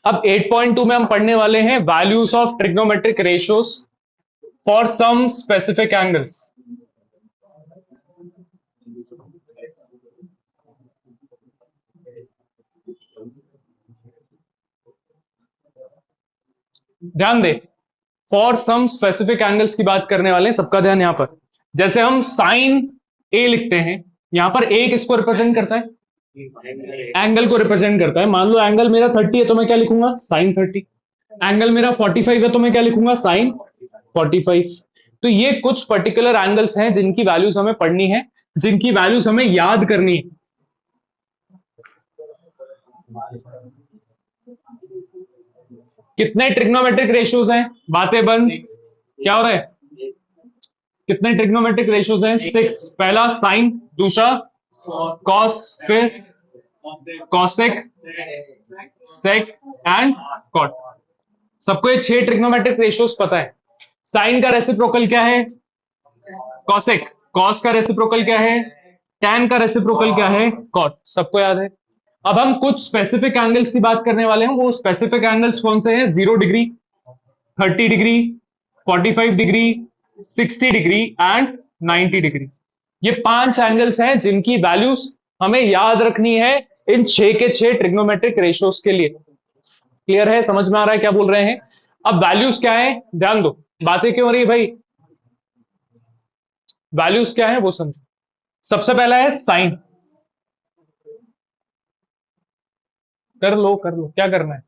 अब 8.2 में हम पढ़ने वाले हैं values of trigonometric ratios for some specific angles. ध्यान दे, फॉर सम स्पेसिफिक एंगल्स की बात करने वाले हैं, सबका ध्यान यहां पर। जैसे हम साइन ए लिखते हैं, यहां पर ए किसको रिप्रेजेंट करता है? एंगल को रिप्रेजेंट करता है। मान लो एंगल मेरा 30 है तो मैं क्या लिखूंगा? साइन 30। एंगल मेरा 45 है तो मैं क्या लिखूंगा? साइन 45। तो ये कुछ पर्टिकुलर एंगल्स हैं जिनकी वैल्यूज हमें पढ़नी है, जिनकी वैल्यूज हमें याद करनी है। कितने ट्रिग्नोमेट्रिक रेशियोज हैं? बातें बंद। क्या हो रहा है? कितने ट्रिग्नोमेट्रिक रेशियोज हैं? 6। पहला साइन, दूसरा कॉस, फिर कॉसेक, सेक एंड कॉट। सबको ये 6 ट्रिग्नोमेट्रिक रेशियोज पता है। साइन का रेसिप्रोकल क्या है? कॉसेक। कॉस का रेसिप्रोकल क्या है? टैन का रेसिप्रोकल क्या है? कॉट। सबको याद है। अब हम कुछ स्पेसिफिक एंगल्स की बात करने वाले हैं। वो स्पेसिफिक एंगल्स कौन से हैं? 0 degree, 30 degree, 45 degree, 60 degree and 90 degree. ये 5 एंगल्स हैं जिनकी वैल्यूज हमें याद रखनी है इन 6 के 6 ट्रिग्नोमेट्रिक रेशियोज के लिए। क्लियर है? समझ में आ रहा है क्या बोल रहे हैं? अब वैल्यूज क्या है ध्यान दो। बातें क्यों हो रही है भाई? वैल्यूज क्या है वो समझो। सबसे पहला है साइन। कर लो कर लो, क्या करना है?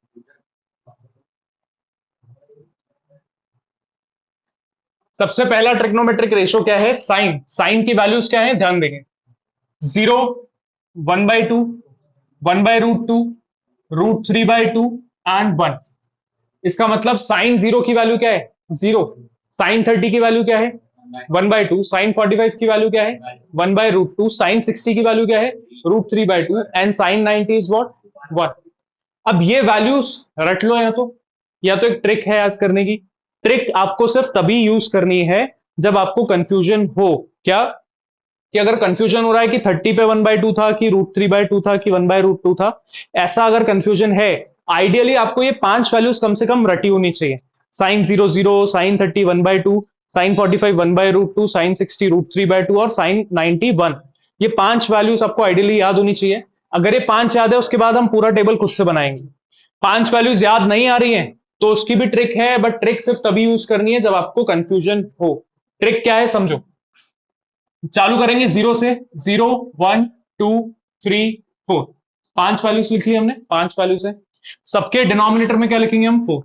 सबसे पहला ट्रिग्नोमेट्रिक रेशियो क्या है? साइन। साइन की वैल्यूज क्या है ध्यान देंगे। 0, 1/2, 1/√2, √3/2 एंड 1। इसका मतलब साइन 0 की वैल्यू क्या है? 0। साइन 30 की वैल्यू क्या है? 1/2। साइन 45 की वैल्यू क्या है? 1/√2। साइन 60 की वैल्यू क्या है? √3/2 एंड साइन 90 इज व्हाट? 1। अब ये वैल्यूज रट लो, या तो एक ट्रिक है याद करने की। ट्रिक आपको सिर्फ तभी यूज करनी है जब आपको कंफ्यूजन हो। क्या? कि अगर कंफ्यूजन हो रहा है कि 30 पे 1/2 था कि √3/2 था कि 1/√2 था, ऐसा अगर कंफ्यूजन है, आइडियली आपको ये 5 वैल्यूज कम से कम रटी होनी चाहिए। साइन 0 0, साइन 30 1/2, साइन 45 1/√2, साइन 60 √3/2 और साइन 90 1। ये 5 वैल्यूज आपको आइडियली याद होनी चाहिए। अगर ये 5 याद है उसके बाद हम पूरा टेबल खुद से बनाएंगे। 5 वैल्यूज याद नहीं आ रही हैं तो उसकी भी ट्रिक है, बट ट्रिक सिर्फ तभी यूज करनी है जब आपको कंफ्यूजन हो। ट्रिक क्या है समझो। चालू करेंगे 0 से। 0 1 2 3 4। 5 वैल्यूज लिख ली हमने। 5 वैल्यूज है। सबके डिनोमिनेटर में क्या लिखेंगे हम? 4।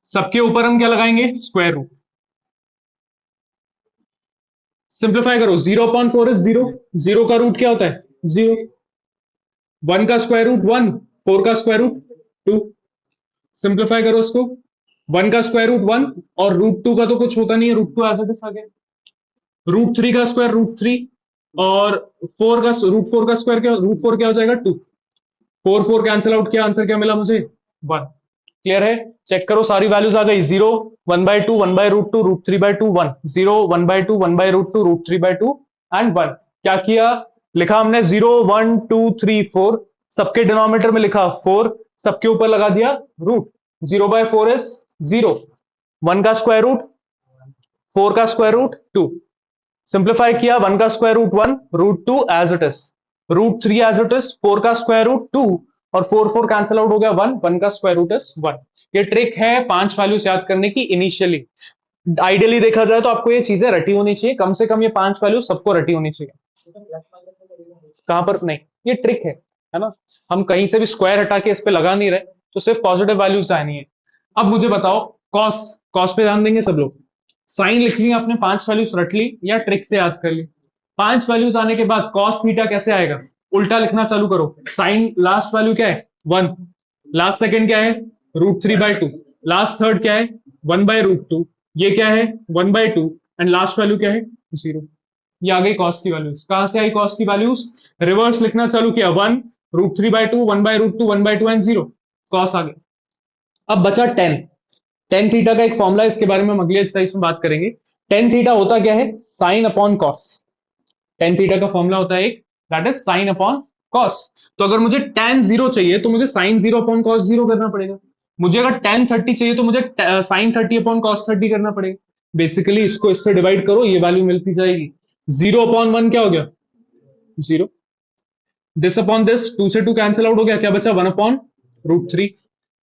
सबके ऊपर हम क्या लगाएंगे? Square root. सिंप्लीफाई करो। 0/4 इज 0। 0 का रूट क्या होता है? 0। 1 का स्क्वायर रूट 1। 4 का स्क्वायर रूट 2। सिंप्लीफाई करो इसको। 1 का स्क्वायर रूट 1 और √2 का तो कुछ होता नहीं है, √2 एज इट इज आ गया। √3 का स्क्वायर √3 और 4 का √4 का स्क्वायर क्या? √4 क्या हो जाएगा? 2। 4 4 कैंसिल आउट किया, आंसर क्या मिला मुझे? 1। क्लियर है? चेक करो सारी वैल्यूज आ गई। 0 1/2 1/√2 √3/2 1। 0 1/2 1/√2 √3/2 एंड 1। क्या किया? लिखा हमने 0 1 2 3 4। सबके डिनोमिनेटर में लिखा 4। सबके ऊपर लगा दिया रूट। 0/4 इज 0। 1 का स्क्वायर रूट, 4 का स्क्वायर रूट 2। सिंप्लीफाई किया। 1 का square root 1, √2 as it is, √3 as it is, 4 का स्क्वायर रूट 2 और 4 4 कैंसिल आउट हो गया 1। 1 का स्क्वायर रूट इज 1। ये ट्रिक है 5 वैल्यूज याद करने की इनिशियली। आइडियली देखा जाए तो आपको ये चीजें रटी होनी चाहिए, कम से कम ये 5 वैल्यू सबको रटी होनी चाहिए। कहां पर? नहीं, ये ट्रिक है ना। हम कहीं से भी स्क्वायर हटा के इस पे लगा नहीं रहे, तो सिर्फ पॉजिटिव वैल्यूज आनी है। अब मुझे बताओ, कॉस। कॉस पे ध्यान देंगे सब लोग। साइन लिख ली आपने, 5 वैल्यूज रट ली या ट्रिक से याद कर ली? 5 वैल्यूज आने के बाद कॉस थीटा कैसे आएगा? उल्टा लिखना चालू करो। साइन लास्ट वैल्यू क्या है? 1। लास्ट सेकंड क्या है? √3/2। लास्ट थर्ड क्या है? 1/√2। ये क्या है? 1/2 एंड लास्ट वैल्यू क्या है? 0। ये आ गई कॉस की वैल्यूज। कहां से आई कॉस की वैल्यूज? रिवर्स लिखना चालू किया। 1 √3/2 1/√2 1/2 एंड 0। कॉस आ गया। अब बचा टेन। टेन थीटा का एक फॉर्मूला, इसके बारे में हम अगले एक्सरसाइज में बात करेंगे। टेन थीटा होता क्या है? Sine upon cos. Tan theta का फॉर्मूला होता है एक, that is sine upon cos. तो अगर मुझे tan 0 चाहिए तो मुझे sin 0 अपॉन cos 0 करना पड़ेगा। मुझे अगर tan 30 चाहिए तो मुझे sin 30 अपॉन cos 30 करना पड़ेगा। बेसिकली इसको इससे डिवाइड करो, ये वैल्यू मिलती जाएगी। 0 अपॉन 1 क्या हो गया? 0। दिस अपॉन दिस, 2 से 2 कैंसिल आउट हो गया, क्या बचा? 1 अपॉन √3।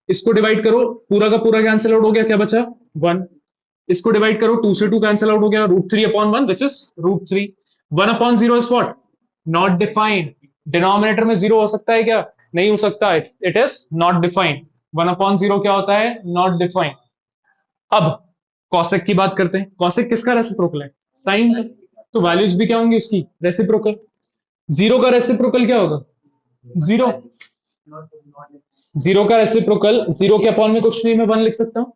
इसको डिवाइड करो, पूरा का पूरा कैंसिल आउट हो गया, क्या बचा? 1। इसको डिवाइड करो, 2 से 2 कैंसिल आउट हो गया, √3 upon 1 which is √3। 1 upon 0 is what? Not defined. Denominator में 0 हो सकता है क्या? नहीं हो सकता, it is not defined. 1 upon 0 क्या होता है? Not defined. अब कॉसेक की बात करते हैं। कॉसेक किसका रेसिप्रोकल है? साइन का। तो वैल्यूज भी क्या होंगी उसकी? रेसिप्रोकल। 0 का रेसिप्रोकल क्या होगा? 0। 0 का रेसिप्रोकल, 0 के अपॉन में कुछ नहीं, मैं 1 लिख सकता हूं।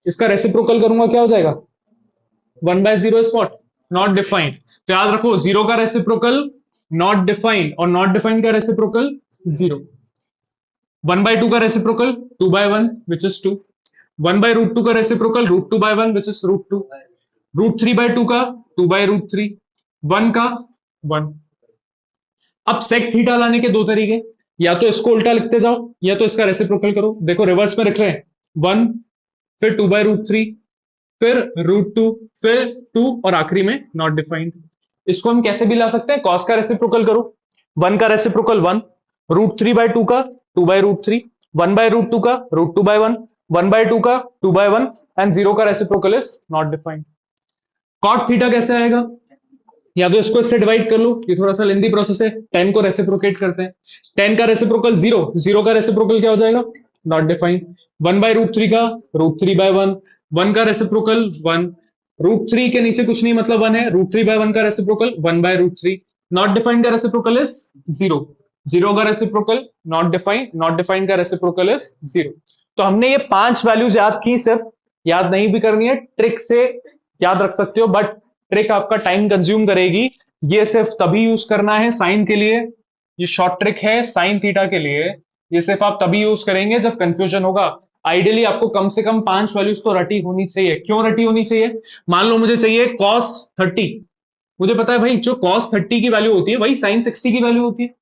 इसका रेसिप्रोकल करूंगा, क्या हो जाएगा? 1/0 इज व्हाट? Not defined. तो याद रखो, 0 का रेसिप्रोकल नॉट डिफाइंड, और नॉट डिफाइंड का रेसिप्रोकल 0। 1/2 का रेसिप्रोकल 2/1 विच इज 2। 1/√2 का रेसिप्रोकल √2/1 विच इज √2। √3/2 का 2/√3। 1 का 1। अब सेक थीटा लाने के दो तरीके, या तो इसको उल्टा लिखते जाओ या तो इसका रेसिप्रोकल करो। देखो रिवर्स में लिख रहे हैं, 1, फिर 2/√3, फिर √2, फिर 2, और आखिरी में नॉट डिफाइंड। इसको हम कैसे भी ला सकते हैं? कॉस का रेसिप्रोकल करो, 1 का रेसिप्रोकल 1, √3/2 का 2/√3, 1/√2 का √2/1, 1/2 का 2/1, एंड 0 का reciprocal is not defined. Cot theta कैसे आएगा? या तो इसको इससे डिवाइड कर लो, ये थोड़ा सा लेंदी प्रोसेस है। 10 को रेसिप्रोकेट करते हैं। 10 का रेसिप्रोकल 0, 0 का रेसिप्रोकल क्या हो जाएगा? Not defined. 1/√3 का √3/1, 1 का रेसिप्रोकल 1, √3 के नीचे कुछ नहीं, मतलब 1 है। √3/1 का रेसिप्रोकल 1/√3। नॉट डिफाइंड का रेसिप्रोकल इज 0। 0 का reciprocal not defined, not defined का रेसिप्रोकल इज 0। तो हमने ये 5 वैल्यूज याद की, सिर्फ याद नहीं भी करनी है, ट्रिक से याद रख सकते हो, बट ट्रिक आपका टाइम कंज्यूम करेगी। ये सिर्फ तभी यूज करना है साइन के लिए, ये शॉर्ट ट्रिक है साइन थीटा के लिए। ये सिर्फ आप तभी यूज करेंगे जब कंफ्यूजन होगा। आइडियली आपको कम से कम 5 वैल्यूज तो रटी होनी चाहिए। क्यों रटी होनी चाहिए? मान लो मुझे चाहिए cos 30, मुझे पता है भाई जो cos 30 की वैल्यू होती है वही sin 60 की वैल्यू होती है।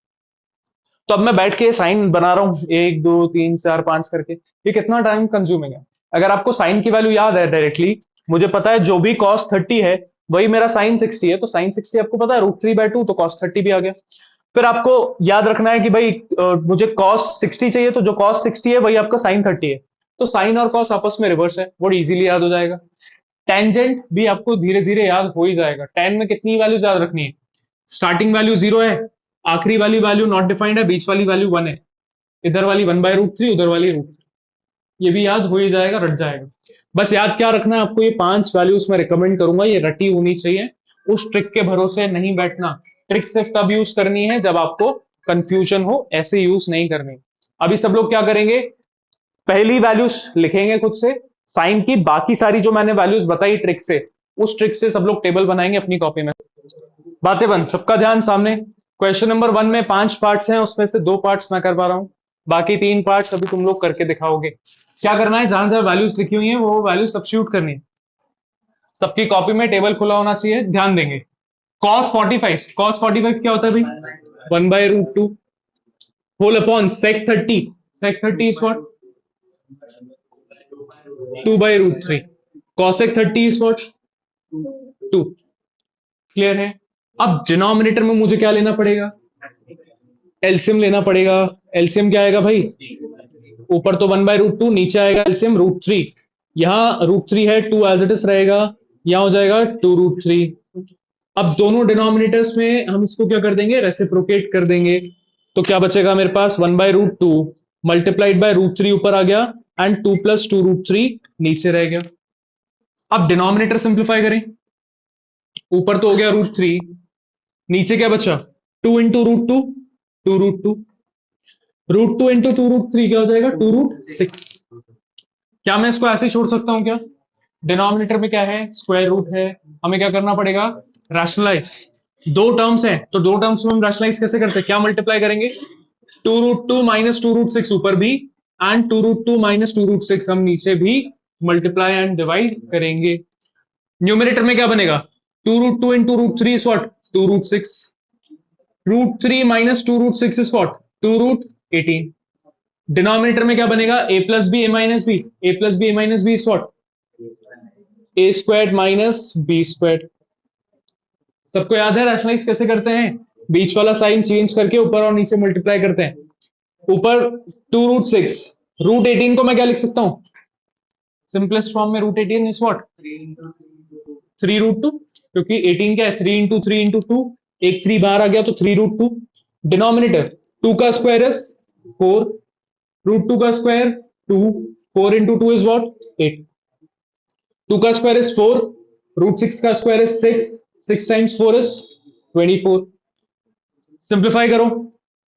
तो अब मैं बैठ के साइन बना रहा हूं 1 2 3 4 5 करके, ये कितना टाइम कंज्यूमिंग है। अगर आपको साइन की वैल्यू याद है डायरेक्टली, मुझे पता है जो भी cos 30 है वही मेरा sin 60 है, तो sin 60 आपको पता है √3/2, तो cos 30 भी आ गया। फिर आपको याद रखना है कि भाई मुझे cos 60 चाहिए, तो जो cos 60 है वही आपका sin 30 है। तो साइन और cos आपस में रिवर्स है, वो इजीली याद हो जाएगा। टेंजेंट भी आपको धीरे धीरे याद हो ही जाएगा। टेन में कितनी वैल्यूज याद रखनी है? स्टार्टिंग वैल्यू 0 है, आखिरी वाली वैल्यू नॉट डिफाइंड है, बीच वाली वैल्यू 1 है, इधर वाली 1/√3, उधर वाली √3। ये भी याद हो ही जाएगा, रट जाएगा। बस याद क्या रखना है आपको? ये 5 वैल्यूज मैं रिकमेंड करूंगा, ये रटी होनी चाहिए। उस ट्रिक के भरोसे नहीं बैठना। ट्रिक सिर्फ तब यूज करनी है जब आपको कंफ्यूजन हो, ऐसे यूज नहीं करनी। अभी सब लोग क्या करेंगे? पहली वैल्यूज लिखेंगे खुद से, साइन की बाकी सारी जो मैंने वैल्यूज बताई ट्रिक से, उस ट्रिक से सब लोग टेबल बनाएंगे अपनी कॉपी में। बातें बंद, सबका ध्यान सामने। क्वेश्चन नंबर 1 में 5 पार्ट्स हैं, उसमें से 2 पार्ट्स मैं कर पा रहा हूं, बाकी 3 पार्ट्स अभी तुम लोग करके दिखाओगे। क्या करना है? जहां जहां वैल्यूज लिखी हुई हैं वो वैल्यू सब्स्टिट्यूट करनी है। सबकी कॉपी में टेबल खुला होना चाहिए, ध्यान देंगे। cos 45 क्या होता है भाई? 1/√2 whole upon sec 30। sec 30 is what? 2/√3। cosec 30 is what? 2। Clear है? अब डिनोमिनेटर में मुझे क्या लेना पड़ेगा? एलसीएम लेना पड़ेगा। एलसीएम क्या आएगा भाई? ऊपर तो 1/√2, नीचे आएगा एलसीएम √3। यहां √3 है, 2 एज इट इज रहेगा, यहां हो जाएगा 2√3। अब दोनों डिनोमिनेटर्स में हम इसको क्या कर देंगे? रेसिप्रोकेट कर देंगे। तो क्या बचेगा मेरे पास? 1/√2 मल्टीप्लाइड बाय √3 ऊपर आ गया, एंड 2 + 2√3 नीचे रह गया। अब डिनोमिनेटर सिंप्लीफाई करें, ऊपर तो हो गया √3, नीचे क्या बचा? 2 × √2, 2√2। √2 × 2√3 क्या हो जाएगा? 2√6। क्या मैं इसको ऐसे ही छोड़ सकता हूं क्या? डिनोमिनेटर में क्या है? स्क्वायर रूट है। हमें क्या करना पड़ेगा? रैशनलाइज। दो टर्म्स हैं, तो दो टर्म्स में हम रैशनलाइज कैसे करते हैं? क्या मल्टीप्लाई करेंगे? 2√2 - 2√6 ऊपर भी, एंड 2√2 - 2√6 हम नीचे भी मल्टीप्लाई एंड डिवाइड करेंगे। न्यूमिनेटर में क्या बनेगा? 2√2 × √3 is what? 2√6। √3 minus 2√6 is what? 2√18। Denominator में क्या बनेगा? a plus B A minus B, A plus B A minus B is what? A squared minus B squared. सबको याद है रैशनलाइज कैसे करते हैं? बीच वाला साइन चेंज करके ऊपर और नीचे मल्टीप्लाई करते हैं। ऊपर 2√6, √18 को मैं क्या लिख सकता हूं? सिंपलेस्ट फॉर्म में √18 इज व्हाट? 3√2, क्योंकि 18 क्या है? 3 × 3 × 2, एक 3 बाहर आ गया तो 3√2। डिनोमिनेटर 2 का स्क्वायर इज 4, √2 का स्क्वायर 2, 4 × 2 इज व्हाट? 8। 2 का स्क्वायर इज 4, √6 का square is 6, 6 times 4 is 24। Simplify करो,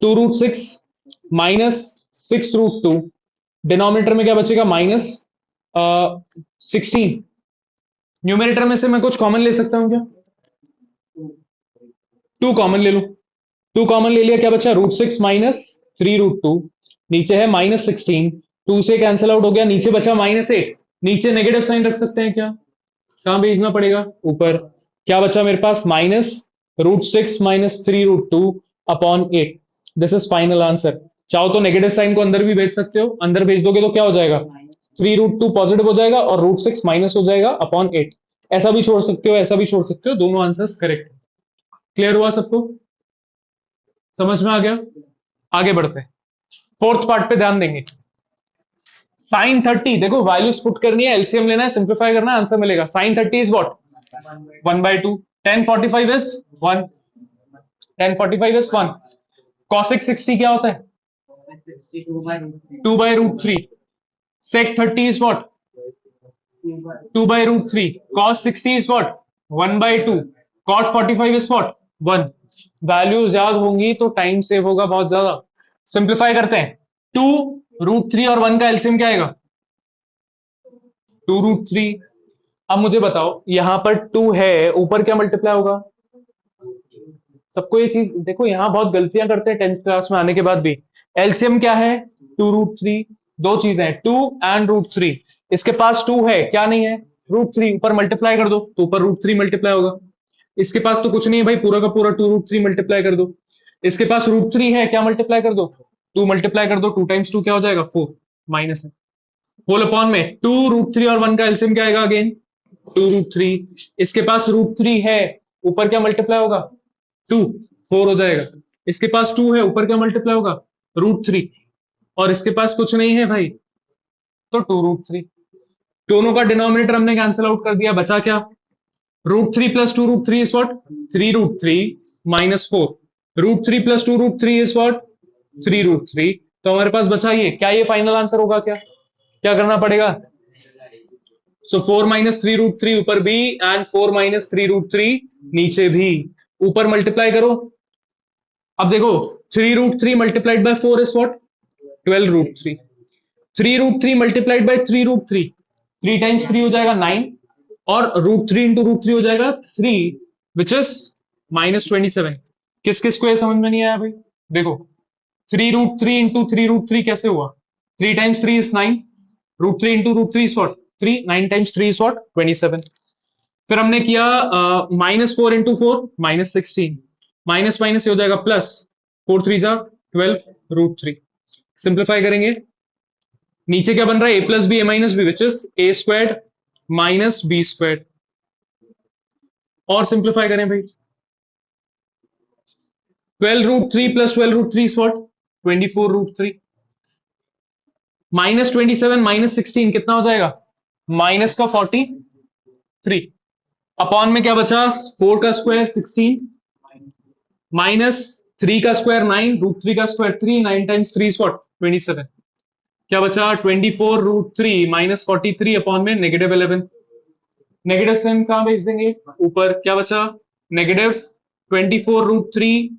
2√6 माइनस 6√2, डिनोमिनेटर में क्या बचेगा? माइनस 16। न्यूमरेटर में से मैं कुछ कॉमन ले सकता हूं क्या? 2 कॉमन ले लो, 2 कॉमन ले लिया, क्या बचा? √6 माइनस 3√2, नीचे है माइनस 16, 2 से कैंसिल आउट हो गया, नीचे बचा -8। नीचे नेगेटिव साइन रख सकते हैं क्या? कहां भेजना पड़ेगा? ऊपर। क्या बचा मेरे पास? -√6 minus 3√2 upon 8। This is final answer. चाहो तो नेगेटिव साइन को अंदर भी भेज सकते हो, अंदर भेज दोगे तो क्या हो जाएगा? 3√2 पॉजिटिव हो जाएगा और √6 माइनस हो जाएगा अपॉन 8। ऐसा भी छोड़ सकते हो, ऐसा भी छोड़ सकते हो, दोनों आंसर्स करेक्ट। क्लियर हुआ सबको? समझ में आ गया? आगे बढ़ते हैं, फोर्थ पार्ट पे ध्यान देंगे। साइन 30, देखो वैल्यूज पुट करनी है, एलसीएम लेना है, सिंप्लीफाई करना है, आंसर मिलेगा। Sine 30 is what? 1/2। tan 45 is 1, tan 45 is 1। cosec 60 क्या होता है? 2/√3। sec 30 is what? 2/√3। cos 60 is what? 1/2। cot 45 is what? 1। Values याद होंगी तो टाइम सेव होगा बहुत ज्यादा। सिंप्लीफाई करते हैं, 2√3 और 1 का एलसीएम क्या आएगा? 2√3। अब मुझे बताओ, यहां पर 2 है, ऊपर क्या मल्टीप्लाई होगा? सबको ये चीज देखो, यहां बहुत गलतियां करते हैं 10th क्लास में आने के बाद भी। एलसीएम क्या है? 2√3। दो चीजें हैं, 2 एंड √3। इसके पास 2 है, क्या नहीं है? √3। ऊपर मल्टीप्लाई कर दो तो ऊपर √3 मल्टीप्लाई होगा। इसके पास तो कुछ नहीं है भाई, पूरा का पूरा 2√3 मल्टीप्लाई कर दो। इसके पास √3 है, क्या मल्टीप्लाई कर दो? 2 मल्टीप्लाई कर दो, 2 टाइम्स 2 क्या हो जाएगा? 4। माइनस है, होल अपॉन में 2√3 और 1 का एलसीएम क्या आएगा? अगेन 2√3। इसके पास √3 है, ऊपर क्या मल्टीप्लाई होगा? 2, 4 हो जाएगा। इसके पास 2 है, ऊपर क्या मल्टीप्लाई होगा? √3। और इसके पास कुछ नहीं है भाई, तो 2√3। दोनों का डिनोमिनेटर हमने कैंसिल आउट कर दिया, बचा क्या? √3 plus 2√3 is what? 3√3 minus 4। √3 plus 2√3 is what? 3√3। तो हमारे पास बचा ये क्या? ये फाइनल आंसर होगा क्या? क्या करना पड़ेगा? सो 4 माइनस 3√3 ऊपर भी एंड 4 माइनस 3√3 नीचे भी। ऊपर मल्टीप्लाई करो, अब देखो 3√3 multiplied by 4 is what? 12√3। 3√3 multiplied by 3√3, 3 times 3 हो जाएगा 9, और √3 इंटू √3 हो जाएगा 3, विच इज -27। किस किस को ये समझ में नहीं आया भाई? देखो 3√3 इंटू 3√3 कैसे हुआ? 3 times 3 is 9, √3 into √3 is what? 3, 9 times 3 is what? 27। फिर हमने किया -4 इंटू 4 -16, माइनस माइनस हो जाएगा प्लस, 4 3 जा 12√3। सिंप्लीफाई करेंगे, नीचे क्या बन रहा है? a plus B A minus B, which is A squared minus B squared. और सिंप्लीफाई करें भाई, 12√3 प्लस 12√3 इज व्हाट? 24√3। -27 -16 कितना हो जाएगा? माइनस का 43। अपॉन में क्या बचा? 4 का स्क्वायर 16 माइनस 3 का स्क्वायर 9, √3 का स्क्वायर 3, 9 टाइम्स 3 इज व्हाट? 27। क्या बचा? 24√3 माइनस 43 अपॉन में -11। नेगेटिव साइन कहां भेज देंगे? ऊपर। क्या बचा? -24√3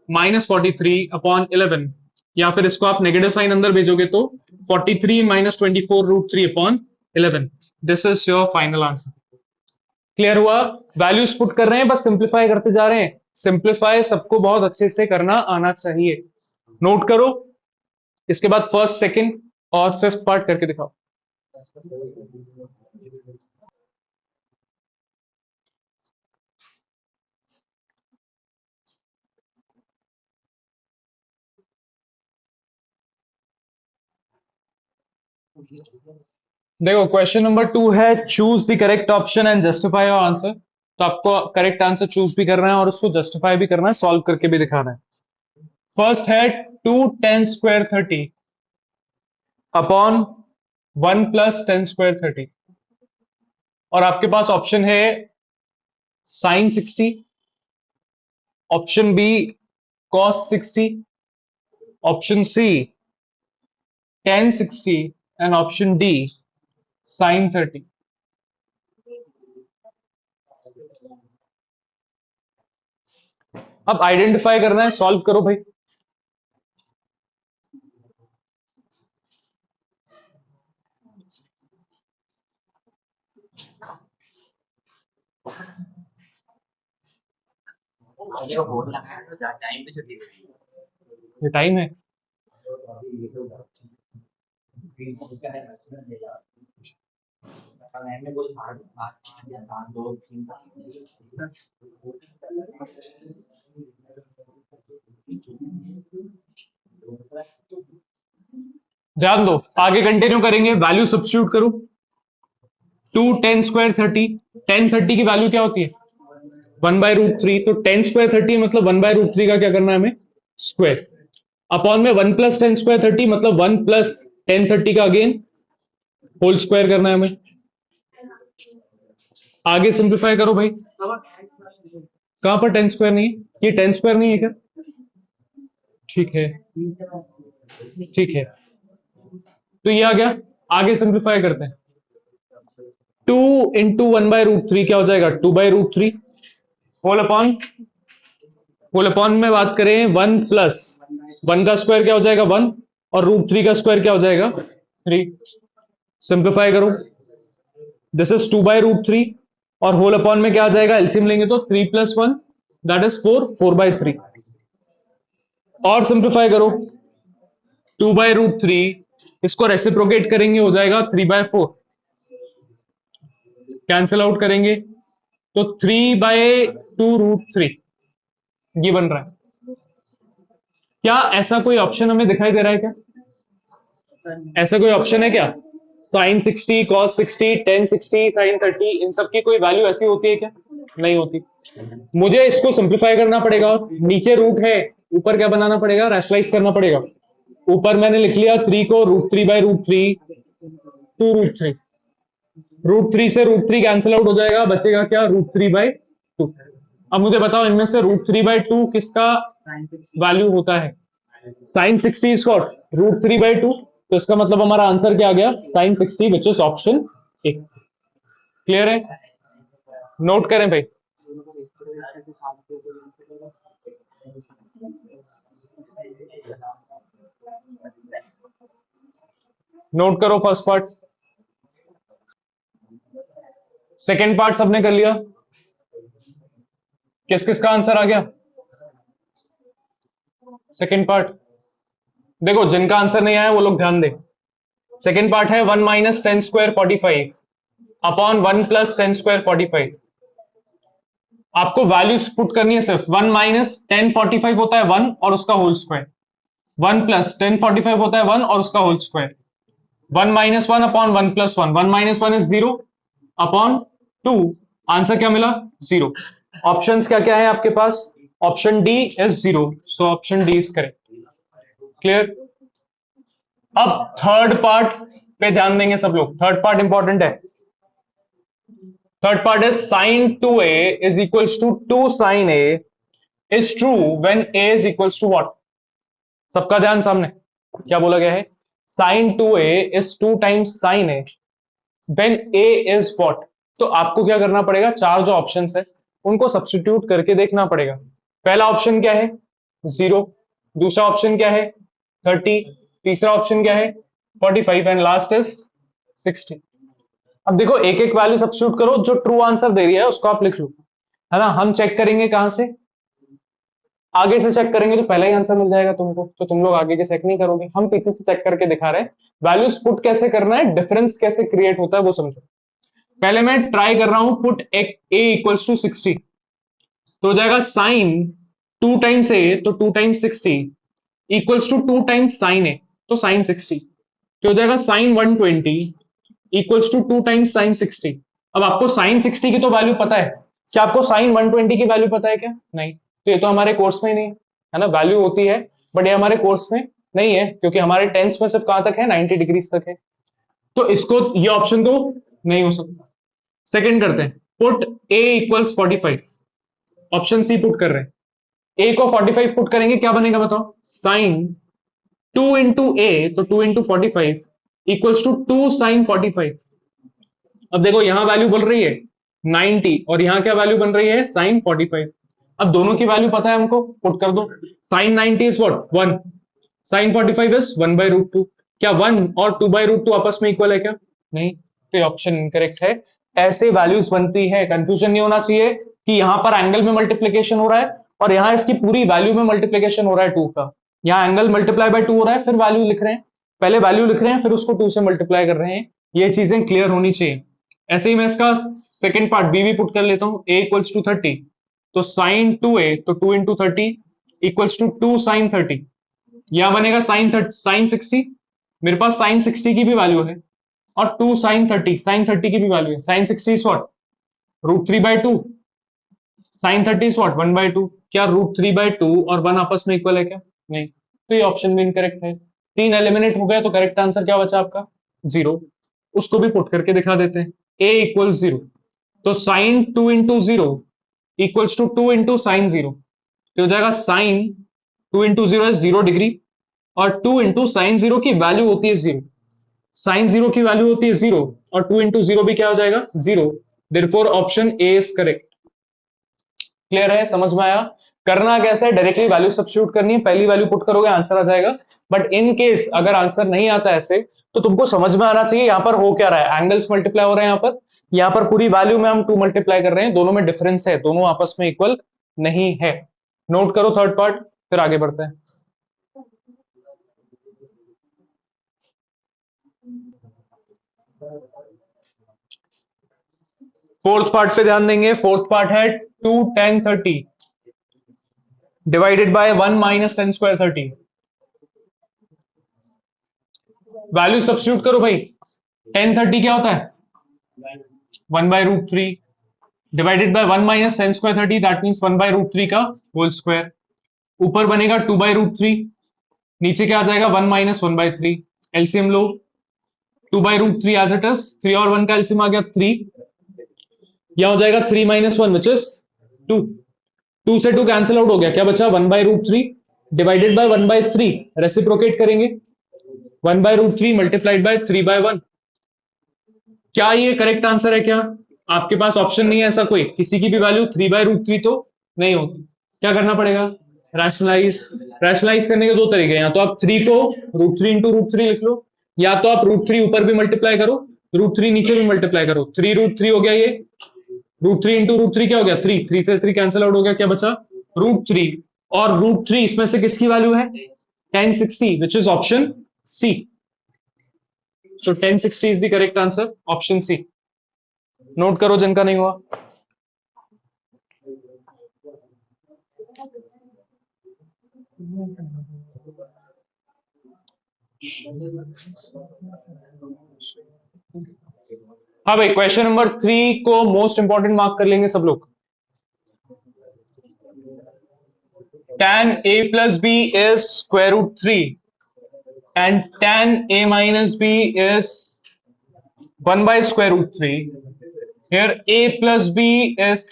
-43 अपॉन 11, या फिर इसको आप नेगेटिव साइन अंदर भेजोगे तो 43 - 24√3 upon 11। This is your final answer. Clear हुआ? वैल्यूज पुट कर रहे हैं, बस सिंप्लीफाई करते जा रहे हैं। सिंप्लीफाई सबको बहुत अच्छे से करना आना चाहिए। नोट करो, इसके बाद फर्स्ट, सेकंड और फिफ्थ पार्ट करके दिखाओ। देखो क्वेश्चन नंबर 2 है choose the correct option and justify your answer. तो आपको करेक्ट आंसर चूज भी करना है और उसको जस्टिफाई भी करना है, सॉल्व करके भी दिखाना है। फर्स्ट है 2 10 square 30 अपॉन 1 + 10 square 30, और आपके पास ऑप्शन है sin 60, option B cos 60, option C tan 60 and option D sin 30। अब आइडेंटिफाई करना है, सॉल्व करो भाई। ये टाइम है। ध्यान दो, आगे कंटिन्यू करेंगे, वैल्यू सब्स्टिट्यूट करो। 2 10 square 30, 10 30 की वैल्यू क्या होती है 1/√3, तो 10 square 30 मतलब 1/√3 का क्या करना है हमें स्क्वायर, अपॉन में 1 + 10 square 30 मतलब 1 + 10 30 का अगेन होल स्क्वायर करना है हमें। आगे सिंप्लीफाई करो भाई। कहां पर 10 स्क्वायर नहीं है, ये 10 स्क्वायर नहीं है क्या? ठीक है, ठीक है, तो ये आ गया। आगे सिंप्लीफाई करते हैं। 2 × 1/√3 क्या हो जाएगा 2/√3, होल अपॉन में बात करें 1 + 1 का स्क्वायर क्या हो जाएगा 1, और √3 का स्क्वायर क्या हो जाएगा 3। सिंप्लीफाई करो, दिस इज 2/√3, और होल अपॉन में क्या आ जाएगा एलसीएम लेंगे तो 3 + 1 दैट इज 4/3। और सिंप्लीफाई करो 2/√3, इसको रेसिप्रोकेट करेंगे हो जाएगा 3/4, कैंसिल आउट करेंगे तो 3/2√3 ये बन रहा है। क्या ऐसा कोई ऑप्शन हमें दिखाई दे रहा है क्या? ऐसा कोई ऑप्शन है क्या? sin 60, cos 60, tan 60, sin 30, इन सब की कोई वैल्यू ऐसी होती है क्या? नहीं होती। मुझे इसको सिंप्लीफाई करना पड़ेगा, नीचे रूट है, ऊपर क्या बनाना पड़ेगा रैशनलाइज करना पड़ेगा। ऊपर मैंने लिख लिया 3 को √3/√3 2√3, √3 से √3 कैंसिल आउट हो जाएगा, बचेगा क्या √3/2। अब मुझे बताओ इनमें से √3/2 किसका वैल्यू होता है? sin 60 इज व्हाट √3/2, तो इसका मतलब हमारा आंसर क्या आ गया sin 60 which is option A. Clear है? नोट करें भाई। नोट करो फर्स्ट पार्ट, सेकेंड पार्ट सबने कर लिया? किस किस का आंसर आ गया सेकेंड पार्ट? देखो जिनका आंसर नहीं आया वो लोग ध्यान दें। सेकेंड पार्ट है 1 - 10^2 अपॉन 1 + 10^2 आपको वैल्यूज पुट करनी है सिर्फ। 1 - 1045 होता है 1 और उसका होल स्क्वायर, 1 + 1045 होता है 1 और उसका whole square, 1 - 1 upon 1 + 1, 1 - 1 is 0 upon 2, answer क्या मिला 0। ऑप्शंस क्या क्या है आपके पास? Option D is 0, so option D is correct. Clear? अब थर्ड पार्ट पे ध्यान देंगे सब लोग, थर्ड पार्ट इंपॉर्टेंट है। Third part is sin 2a is equals to 2 sin a is true when a is equals to what? सबका ध्यान सामने, क्या बोला गया है? sin 2a is 2 times sin a when a is what? तो आपको क्या करना पड़ेगा, चार जो ऑप्शंस है उनको सब्स्टिट्यूट करके देखना पड़ेगा। पहला ऑप्शन क्या है 0, दूसरा ऑप्शन क्या है 30, तीसरा ऑप्शन क्या है 45 एंड लास्ट इज 60। अब देखो एक एक वैल्यू सब्स्टिट्यूट करो, जो ट्रू आंसर दे रही है उसको आप लिख लो, है ना। हम चेक करेंगे कहां से, आगे से चेक करेंगे तो पहला ही आंसर मिल जाएगा तुमको, तो तुम लोग आगे के चेक नहीं करोगे, हम पीछे से चेक करके दिखा रहे हैं। वैल्यूज पुट कैसे करना है, डिफरेंस कैसे क्रिएट होता है वो समझो। पहले मैं ट्राई कर रहा हूं पुट एक a इक्वल्स टू 60, तो हो जाएगा साइन 2 टाइम्स a, तो 2 times 60 equals to 2 times sine a, तो साइन 60। तो हो जाएगा sine 120 equals to 2 times sine 60। अब आपको साइन 60 की तो वैल्यू पता है, क्या आपको साइन 120 की वैल्यू पता है क्या? नहीं, तो ये तो हमारे कोर्स में ही नहीं है ना, वैल्यू होती है बट ये हमारे कोर्स में नहीं है, क्योंकि हमारे टेंस में सिर्फ कहां तक है, 90 डिग्रीज तक है। तो इसको ये ऑप्शन तो नहीं हो सकता। सेकंड करते हैं, पुट ए इक्वल्स 45। ऑप्शन सी पुट कर रहे हैं, ए को 45 पुट करेंगे, क्या बनेगा बताओ? साइन 2 इंटू ए, तो 2 इंटू 45 इक्वल्स टू 2 साइन 45। अब देखो यहां वैल्यू बोल रही है 90 और यहां क्या वैल्यू बन रही है, साइन 45। अब दोनों की वैल्यू पता है हमको, पुट कर दो। Sine 90 is what, 1, sine 45 is 1/√2। क्या 1 और 2/√2 आपस में इक्वल है क्या? नहीं, तो ऑप्शन इनकरेक्ट है। ऐसे वैल्यूज बनती है, कंफ्यूजन नहीं होना चाहिए कि यहां पर एंगल में मल्टीप्लीकेशन हो रहा है और यहां इसकी पूरी वैल्यू में मल्टीप्लीकेशन हो रहा है 2 का। यहां एंगल मल्टीप्लाई बाय 2 हो रहा है, फिर वैल्यू लिख रहे हैं, पहले वैल्यू लिख रहे हैं फिर उसको 2 से मल्टीप्लाई कर रहे हैं। ये चीजें क्लियर होनी चाहिए। ऐसे ही मैं इसका सेकंड पार्ट बी भी पुट कर लेता हूं, a इक्वल्स टू 30, तो साइन 2a, तो 2 इंटू 30 इक्वल्स टू 2 साइन 30। यहां बनेगा साइन 60, मेरे पास साइन 60 की भी वैल्यू है, और 2 साइन 30 की भी वैल्यू है। Sine 60 is what, √3/2, sine 30 is what, 1/2। क्या √3/2 और 1 आपस में इक्वल है क्या? नहीं, तो ये ऑप्शन भी इनकरेक्ट है। 3 एलिमिनेट हो गया, तो करेक्ट आंसर क्या बचा आपका, 0। उसको भी पुट करके दिखा देते हैं, a इक्वल 0, तो sine 2 into 0 equals to 2 into sine 0, तो हो जाएगा साइन 2 इंटू 0 is 0 डिग्री, और 2 इंटू साइन 0 की वैल्यू होती है 0, साइन 0 की वैल्यू होती है 0, और 2 इंटू 0 भी क्या हो जाएगा, 0। Therefore option A is correct. Clear है, समझ में आया? करना कैसे है, डायरेक्टली वैल्यू सब्स्टिट्यूट करनी है, पहली वैल्यू पुट करोगे आंसर आ जाएगा। बट इन केस अगर आंसर नहीं आता ऐसे, तो तुमको समझ में आना चाहिए यहां पर हो क्या रहा है, एंगल्स मल्टीप्लाई हो रहे हैं यहां पर पूरी वैल्यू में हम 2 मल्टीप्लाई कर रहे हैं, दोनों में डिफरेंस है, दोनों आपस में इक्वल नहीं है। नोट करो थर्ड पार्ट, फिर आगे बढ़ते हैं। फोर्थ पार्ट पे ध्यान देंगे। फोर्थ पार्ट है 2 tan 30 divided by 1 minus ten square 30। Value substitute करो भाई। tan 30 क्या होता है, 1/√3 divided by 1 minus ten square 30, that means 1/√3 का होल स्क्वायर। ऊपर बनेगा 2/√3, नीचे क्या आ जाएगा 1 माइनस 1/3। एलसीएम लो, 2/√3 एज इट इज, 3 और 1 का एलसीएम आ गया 3, यहां हो जाएगा 3 माइनस 1 विच इज 2। 2 से 2 कैंसिल आउट हो गया, क्या बचा 1/√3 डिवाइडेड बाय 1/3, रेसिप्रोकेट करेंगे 1/√3 मल्टीप्लाइड बाय 3/1। क्या ये करेक्ट आंसर है क्या? आपके पास ऑप्शन नहीं है ऐसा कोई, किसी की भी वैल्यू 3/√3 तो नहीं होती। क्या करना पड़ेगा, रैशनलाइज। रैशनलाइज करने के दो तरीके हैं, या तो आप 3 को √3 इंटू √3 लिख लो, या तो आप √3 ऊपर भी मल्टीप्लाई करो, √3 नीचे भी मल्टीप्लाई करो। 3√3 हो गया, ये √3 इंटू √3 क्या हो गया 3, 3 से 3 कैंसिल आउट हो गया, क्या बचा √3, और √3 इसमें से किसकी वैल्यू है, tan 60, which is option C. So tan 60 is the correct answer, option C. Note करो जिनका नहीं हुआ। हाँ भाई, क्वेश्चन नंबर 3 को मोस्ट इंपॉर्टेंट मार्क कर लेंगे सब लोग। tan a plus b is square root 3 and tan a minus b is 1 by square root 3. Here a plus b is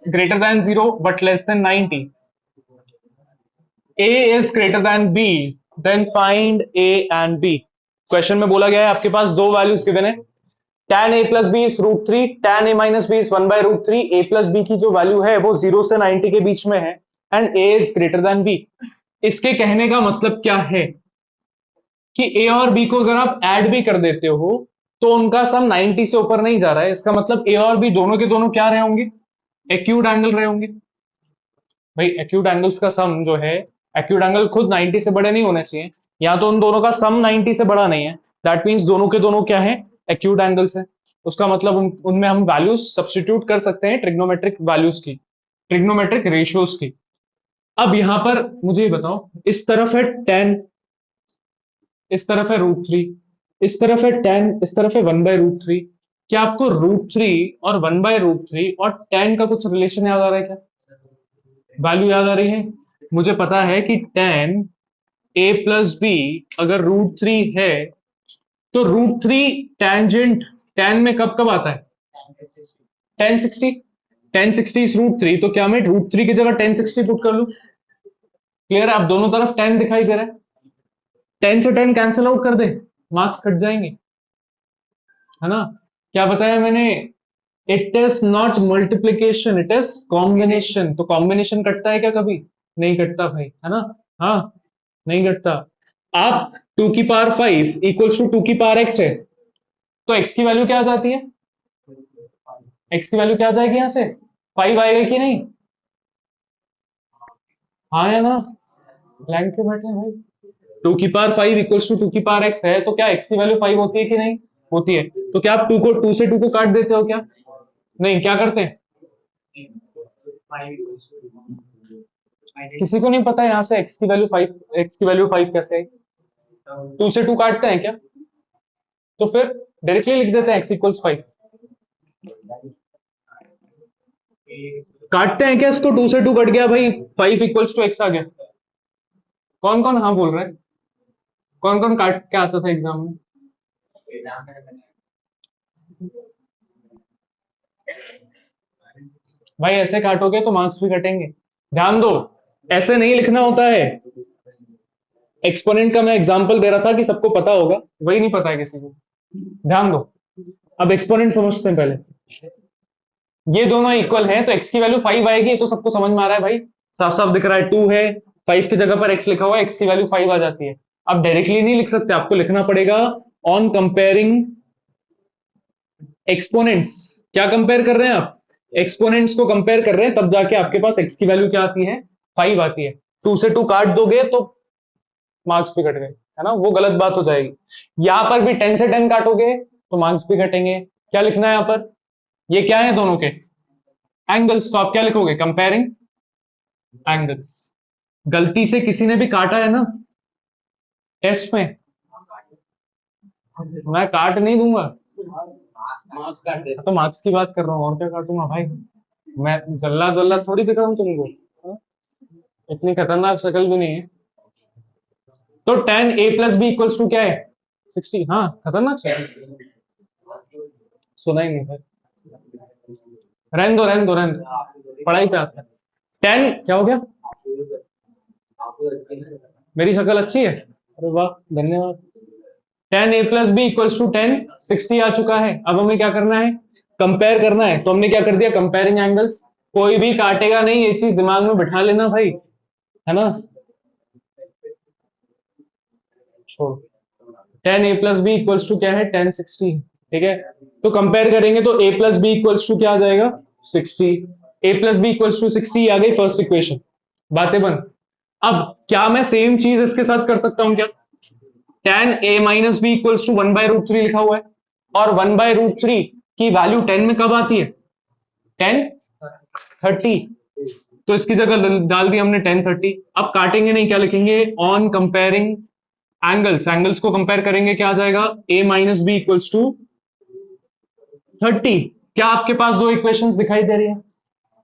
greater than 0 but less than 90. A is greater than b, then find a and b. Question में बोला गया है आपके पास दो values given है, tan a plus b is √3, tan a minus b is 1/√3। a plus b की जो value है वो 0 से 90 के बीच में है, and a is greater than b। इसके कहने का मतलब क्या है कि a और b को अगर आप ऐड भी कर देते हो तो उनका सम 90 से ऊपर नहीं जा रहा है। इसका मतलब a और b दोनों के दोनों क्या रहे होंगे, एक्यूट एंगल रहे होंगे। भाई एक्यूट एंगल्स का सम जो है, एक्यूट एंगल खुद 90 से बड़े नहीं होने चाहिए, या तो उन दोनों का सम 90 से बड़ा नहीं है, दैट मीन्स दोनों के दोनों क्या है, एक्यूट एंगल्स है। उसका मतलब उनमें हम वैल्यूज सब्स्टिट्यूट कर सकते हैं, ट्रिग्नोमेट्रिक वैल्यूज की, ट्रिग्नोमेट्रिक रेशियोज की। अब यहां पर मुझे बताओ, इस तरफ है 10, इस तरफ है √3, इस तरफ है 10, इस तरफ है 1/√3। क्या आपको √3 और 1/√3 और 10 का कुछ रिलेशन याद आ रहा है क्या? वैल्यू याद आ रही है? मुझे पता है कि 10 a+b अगर √3 है तो √3 टेंजेंट 10 में कब कब आता है? 1060। 1060 इज √3, तो क्या मैं √3 की जगह 1060 पुट कर लूं? क्लियर है? आप दोनों तरफ 10 दिखाई दे रहा है, 10 से 10 कैंसिल आउट कर दे, मार्क्स कट जाएंगे, है ना? क्या बताया मैंने? It is not multiplication, it is combination. तो कॉम्बिनेशन कटता है क्या कभी? नहीं कटता भाई, है ना? हाँ, नहीं कटता। आप 2 की पावर 5 इक्वल्स टू 2 की पावर x है, तो x की वैल्यू क्या आ जाती है? x की वैल्यू क्या आ जाएगी यहां से? 5 आएगा कि नहीं? हाँ या ना? ब्लैंक क्यों बैठे हैं भाई? 2 की पावर 5 इक्वल्स टू 2 की पावर x है, तो क्या x की वैल्यू 5 होती है कि नहीं? होती है। तो क्या आप 2 से 2 को काट देते हो क्या? नहीं, क्या करते हैं? किसी को नहीं पता यहाँ से x की वैल्यू 5 कैसे आई? 2 से 2 काटते हैं क्या? तो फिर डायरेक्टली लिख देते हैं x=5। काटते हैं क्या इसको? 2 से 2 कट गया भाई, 5 = x आ गया। कौन कौन हाँ बोल रहा है? कौन कौन काट के आता था एग्जाम में? भाई ऐसे काटोगे तो मार्क्स भी कटेंगे, ध्यान दो। ऐसे नहीं लिखना होता है। एक्सपोनेंट का मैं एग्जांपल दे रहा था कि सबको पता होगा, वही नहीं पता है किसी को। ध्यान दो। अब एक्सपोनेंट समझते हैं पहले। ये दोनों इक्वल हैं तो x की वैल्यू 5 आएगी, तो सबको समझ में आ रहा है भाई, साफ साफ दिख रहा है। 2 है, 5 की जगह पर x लिखा हुआ है, x की वैल्यू 5 आ जाती है। अब डायरेक्टली नहीं लिख सकते, आपको लिखना पड़ेगा ऑन कंपेयरिंग एक्सपोनेंट्स। क्या कंपेयर कर रहे हैं आप? एक्सपोनेंट्स को कंपेयर कर रहे हैं, तब जाके आपके पास x की वैल्यू क्या आती है? 5 आती है। 2 से 2 काट दोगे तो मार्क्स भी कट गए, है ना? वो गलत बात हो जाएगी। यहां पर भी 10 से 10 काटोगे तो मार्क्स भी कटेंगे। क्या लिखना है यहां पर? ये क्या है दोनों के? एंगल्स। तो आप क्या लिखोगे? Comparing angles. गलती से किसी ने भी काटा है ना टेस्ट में, मैं काट नहीं दूंगा। तो मार्क्स की बात कर रहा हूँ, और क्या काटूंगा भाई? मैं जल्लाद वल्लाद थोड़ी दिख रहा हूँ तुमको, हाँ? इतनी खतरनाक शक्ल भी नहीं है। तो 10 a+b = क्या है? 60। हाँ, खतरनाक शक्ल। सुना ही नहीं भाई। रहने दो रहने दो रहने दो, पढ़ाई पे आता है। 10 क्या हो गया? मेरी शक्ल अच्छी है? अरे वाह, धन्यवाद। 10 a+b = 10, 60 आ चुका है। अब हमें क्या करना है? कंपेयर करना है। तो हमने क्या कर दिया? Comparing angles. कोई भी काटेगा नहीं, ये चीज दिमाग में बिठा लेना भाई, है ना? छोड़ो। 10 a+b = क्या है? 1060। ठीक है, तो कंपेयर करेंगे तो a+b = क्या आ जाएगा? 60। a+b = 60 आ गई फर्स्ट इक्वेशन। बातें बन। अब क्या मैं सेम चीज इसके साथ कर सकता हूं क्या? 10a-b = 1/√3 लिखा हुआ है, और 1/√3 की वैल्यू 10 में कब आती है? 1030। तो इसकी जगह डाल दी हमने 1030। अब काटेंगे नहीं, क्या लिखेंगे? On comparing angles. एंगल्स को कंपेयर करेंगे, क्या आ जाएगा? a-b = 30। क्या आपके पास दो इक्वेशंस दिखाई दे रही है?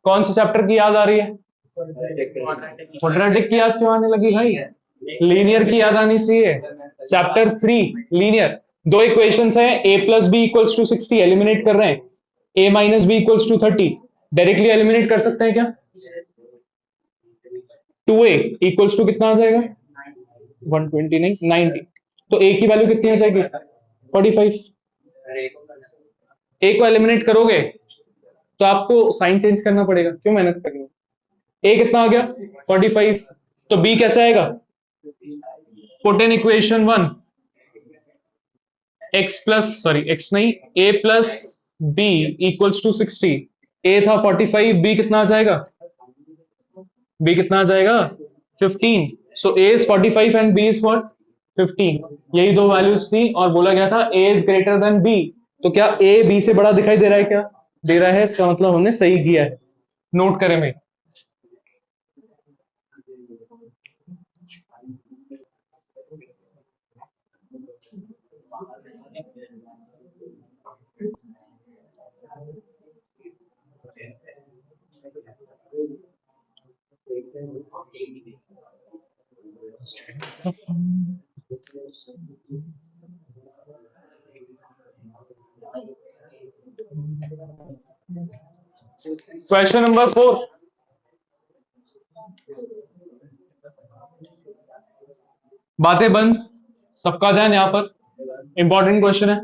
कौन से चैप्टर की याद आ रही है? क्वाड्रेटिक की याद क्यों आने लगी भाई? लीनियर की याद आनी चाहिए। Chapter 3 linear. दो इक्वेशंस हैं, a+b = 60 एलिमिनेट कर रहे हैं, a-b = 30 डायरेक्टली एलिमिनेट कर सकते हैं क्या? 2a = कितना आ जाएगा? 120 नहीं, 90। तो a की वैल्यू कितनी आ जाएगी? 45। a को एलिमिनेट करोगे तो आपको साइन चेंज करना पड़ेगा, क्यों मेहनत करनी? a कितना आ गया? 45। तो b कैसे आएगा? Put in equation 1, x plus sorry x नहीं, a+b = 60। a था 45, b कितना आ जाएगा? b कितना आ जाएगा? 15। सो a is 45 and b is what? 15। यही दो वैल्यूज थी और बोला गया था a is greater than b। तो क्या a b से बड़ा दिखाई दे रहा है? क्या दे रहा है? इसका मतलब हमने सही किया है। नोट करें भाई। क्वेश्चन नंबर 4, बातें बंद, सबका ध्यान यहां पर। इंपॉर्टेंट क्वेश्चन है।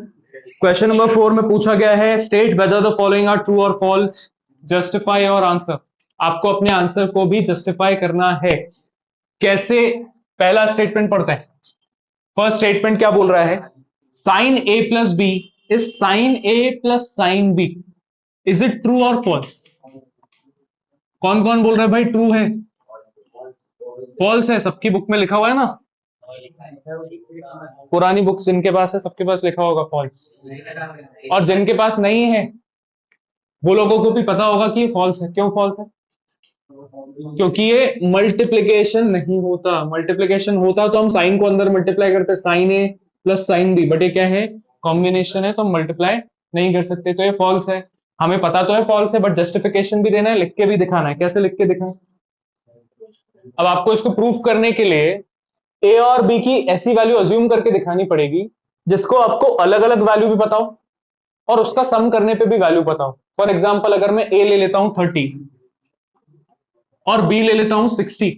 क्वेश्चन नंबर 4 में पूछा गया है, state whether the following are true और फॉल्स, जस्टिफाई और आंसर। आपको अपने आंसर को भी जस्टिफाई करना है। कैसे? पहला स्टेटमेंट पढ़ते हैं। फर्स्ट स्टेटमेंट क्या बोल रहा है? Sine A plus B is sine A plus sine B, is it true और फॉल्स? कौन कौन बोल रहा है भाई ट्रू है? फॉल्स है, सबकी बुक में लिखा हुआ है ना, पुरानी बुक जिनके पास है सबके पास लिखा होगा फॉल्स। और जिनके पास नहीं है वो लोगों को भी पता होगा कि ये फॉल्स है। क्यों फॉल्स है? क्योंकि ये मल्टीप्लीकेशन नहीं होता। मल्टीप्लीकेशन होता तो हम साइन को अंदर मल्टीप्लाई करते, sine A plus sine B, but ये क्या है? कॉम्बिनेशन है, तो हम मल्टीप्लाई नहीं कर सकते, तो ये फॉल्स है। हमें पता तो है फॉल्स है, बट जस्टिफिकेशन भी देना है, लिख के भी दिखाना है। कैसे लिख के दिखाएं? अब आपको इसको प्रूफ करने के लिए ए और बी की ऐसी वैल्यू अज्यूम करके दिखानी पड़ेगी जिसको आपको अलग अलग वैल्यू भी पता हो और उसका सम करने पे भी वैल्यू पता हो। फॉर एग्जाम्पल, अगर मैं ए ले लेता हूं 30 और बी ले लेता हूं 60,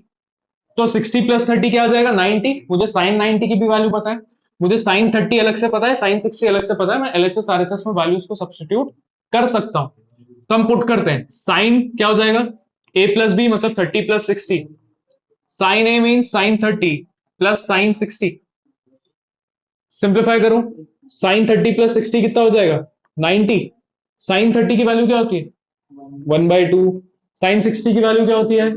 तो 60 प्लस 30 क्या आ जाएगा? 90। मुझे साइन 90 की भी वैल्यू पता है, मुझे साइन 30 अलग से पता है, साइन 60 अलग से पता है। मैं एलएचएस आरएचएस में वैल्यूज को सब्स्टिट्यूट कर सकता हूं। तो हम पुट करते हैं, साइन क्या हो जाएगा? ए प्लस बी मतलब 30 plus 60। Sine A mean sine 30 plus sine 60। Simplify करो, साइन 30 प्लस 60 कितना हो जाएगा? 90। साइन 30 की वैल्यू क्या होती है? 1/2। साइन 60 की वैल्यू क्या होती है?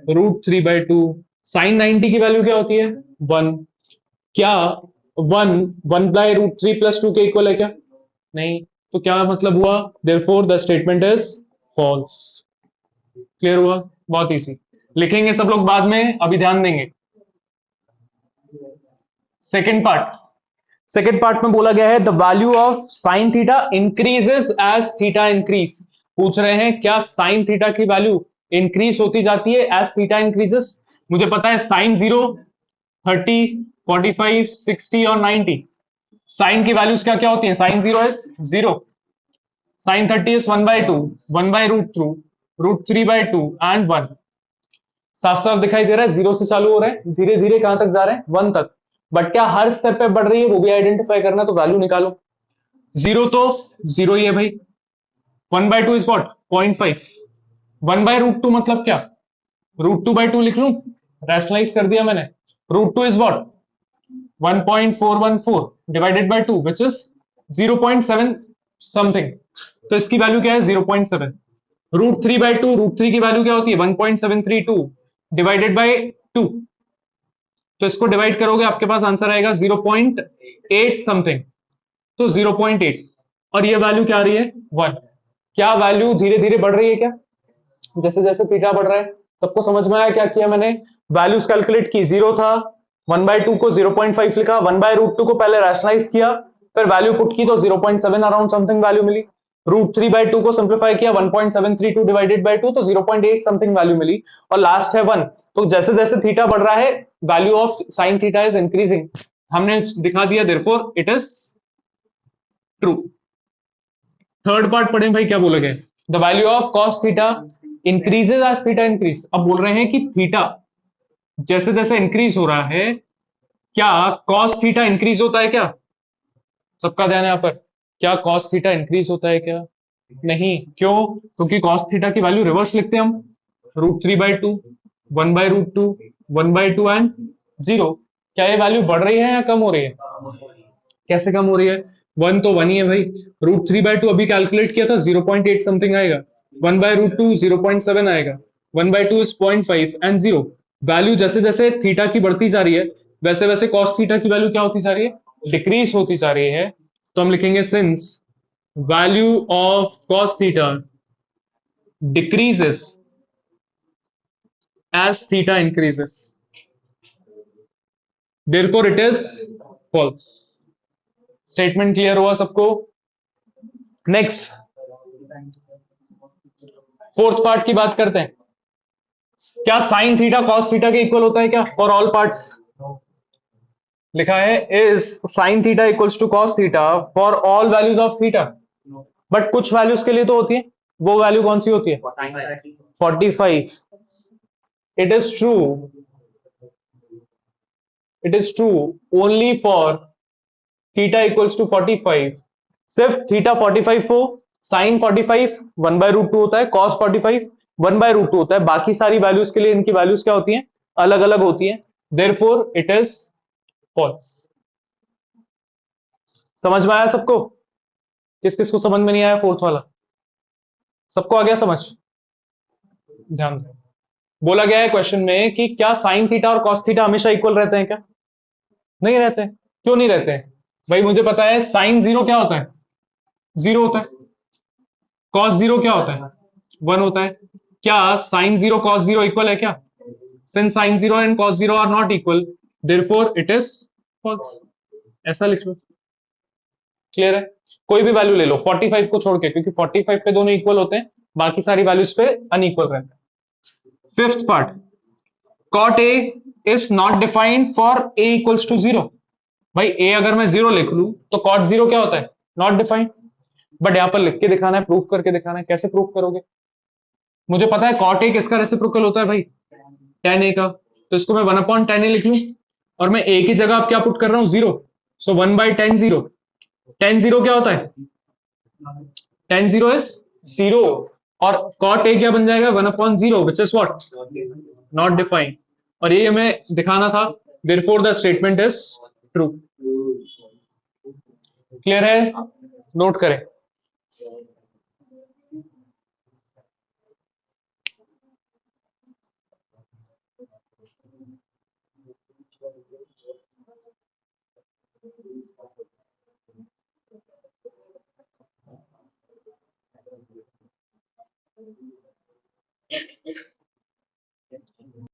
√3/2। साइन 90 की वैल्यू क्या होती है? 1। क्या 1 1/√3 प्लस 2 के इक्वल है क्या? नहीं। तो क्या मतलब हुआ? Therefore the statement is false. Clear हुआ? बहुत इजी। लिखेंगे सब लोग बाद में, अभी ध्यान देंगे। सेकेंड पार्ट, सेकेंड पार्ट में बोला गया है the value of sine theta increases as theta increase. पूछ रहे हैं क्या साइन थीटा की वैल्यू इंक्रीज होती जाती है एज थीटा इंक्रीजेस? मुझे पता है साइन 0, 30, 45, 60 और 90। साइन की वैल्यूज क्या क्या होती है? Sine 0 is 0, sine 30 is 1/2, 1/√2, √3/2 and 1। साफ साफ दिखाई दे रहा है, 0 से चालू हो रहा है, धीरे धीरे कहां तक जा रहे हैं? 1 तक। बट क्या हर स्टेप पे बढ़ रही है? वो भी आइडेंटिफाई करना, तो वैल्यू निकालो। 0 तो 0 ही है भाई। 1/2 इज वॉट? 0.5। 1/√2 मतलब क्या? √2/2 लिख लू, रैशनलाइज कर दिया मैंने। √2 is what? 1.414 divided by 2 which is 0.7 something. तो इसकी वैल्यू क्या है? 0.7। √3/2, √3 की वैल्यू क्या होती है? 1.732 डिवाइडेड बाय 2। तो इसको डिवाइड करोगे आपके पास आंसर आएगा 0.8 समथिंग, तो 0.8। और ये वैल्यू क्या आ रही है? 1। क्या वैल्यू धीरे धीरे बढ़ रही है क्या? जैसे जैसे थीटा बढ़ रहा है। सबको समझ में आया क्या किया मैंने? वैल्यूज कैलकुलेट की, 0 था, 1/2 को 0.5 लिखा, 1/√2 को पहले रैशनलाइज किया, फिर वैल्यू पुट की तो 0.7 अराउंड समथिंग वैल्यू मिली। √3/2 को सिंप्लीफाई किया, 1.732 डिवाइडेड बाय 2, तो 0.8 समथिंग वैल्यू मिली। और लास्ट है 1। तो जैसे जैसे थीटा बढ़ रहा है value of sine theta is increasing. हमने दिखा दिया, therefore it is true. Third part पढ़ें भाई, क्या बोला गया? The value of cos theta increases as theta increase. अब बोल रहे हैं कि थीटा जैसे जैसे इंक्रीज हो रहा है, क्या कॉस थीटा इंक्रीज होता है क्या? सबका ध्यान है यहाँ पर। क्या कॉस थीटा इंक्रीज होता है क्या? नहीं। क्यों? क्योंकि कॉस थीटा की वैल्यू रिवर्स लिखते हैं हम, √3/2, 1/√2, 1/2 एंड 0। क्या ये वैल्यू बढ़ रही है या कम हो रही है? कैसे कम हो रही है? 1 तो 1 ही है भाई। √3/2 अभी कैलकुलेट किया था, 0.8 समथिंग आएगा। 1/√2 0.7 आएगा। 1/2 इज 0.5 एंड 0। वैल्यू जैसे जैसे थीटा की बढ़ती जा रही है वैसे वैसे कॉस थीटा की वैल्यू क्या होती जा रही है? डिक्रीज होती जा रही है। तो हम लिखेंगे since value of cos theta decreases as theta increases, therefore it is false. Statement clear हुआ सबको? नेक्स्ट फोर्थ पार्ट की बात करते हैं। क्या साइन थीटा कॉस थीटा के इक्वल होता है क्या फॉर ऑल पार्ट्स? लिखा है is sine theta equals to cos theta for all values of theta. But कुछ वैल्यूज के लिए तो होती है, वो वैल्यू कौन सी होती है? 45। It is true, it is true only for theta equals to 45। सिर्फ थीटा 45 हो, साइन 45 1/√2 होता है, कॉस 45 1/√2 होता है, बाकी सारी वैल्यूज के लिए इनकी वैल्यूज क्या होती हैं? अलग अलग होती हैं। Therefore it is false. समझ में आया सबको? किस किस को समझ में नहीं आया फोर्थ वाला? सबको आ गया समझ? ध्यान दें, बोला गया है क्वेश्चन में कि क्या साइन थीटा और कॉस थीटा हमेशा इक्वल रहते हैं क्या? नहीं रहते। क्यों नहीं रहते? भाई मुझे पता है साइन जीरो क्या होता है? जीरो होता है। कॉस जीरो क्या होता है? वन होता है। क्या sine zero cos zero equal है क्या? Since sine zero and cos zero are not equal, therefore it is false. ऐसा लिख लो। क्लियर है? कोई भी वैल्यू ले लो 45 को छोड़ के, क्योंकि 45 पे दोनों इक्वल होते हैं, बाकी सारी वैल्यूज पे अनइक्वल रहते हैं। Fifth part, cot A is not defined for A equals to zero. भाई ए अगर मैं जीरो लिख लूं तो कॉट जीरो क्या होता है? Not defined. बट यहां पर लिख के दिखाना है, प्रूफ करके दिखाना है। कैसे प्रूफ करोगे? मुझे पता है कॉट ए किसका रेसिप्रोकल होता है भाई? टेन ए का। तो इसको मैं 1/10 ए लिख लूं, और मैं ए की जगह अब क्या पुट कर रहा हूं? जीरो। सो 1/10 जीरो। 10 जीरो क्या होता है? 10 जीरो इज जीरो। और कॉट ए क्या बन जाएगा? 1/0 which is what? Not defined. और ये हमें दिखाना था, therefore the statement is true. Clear है? नोट करें।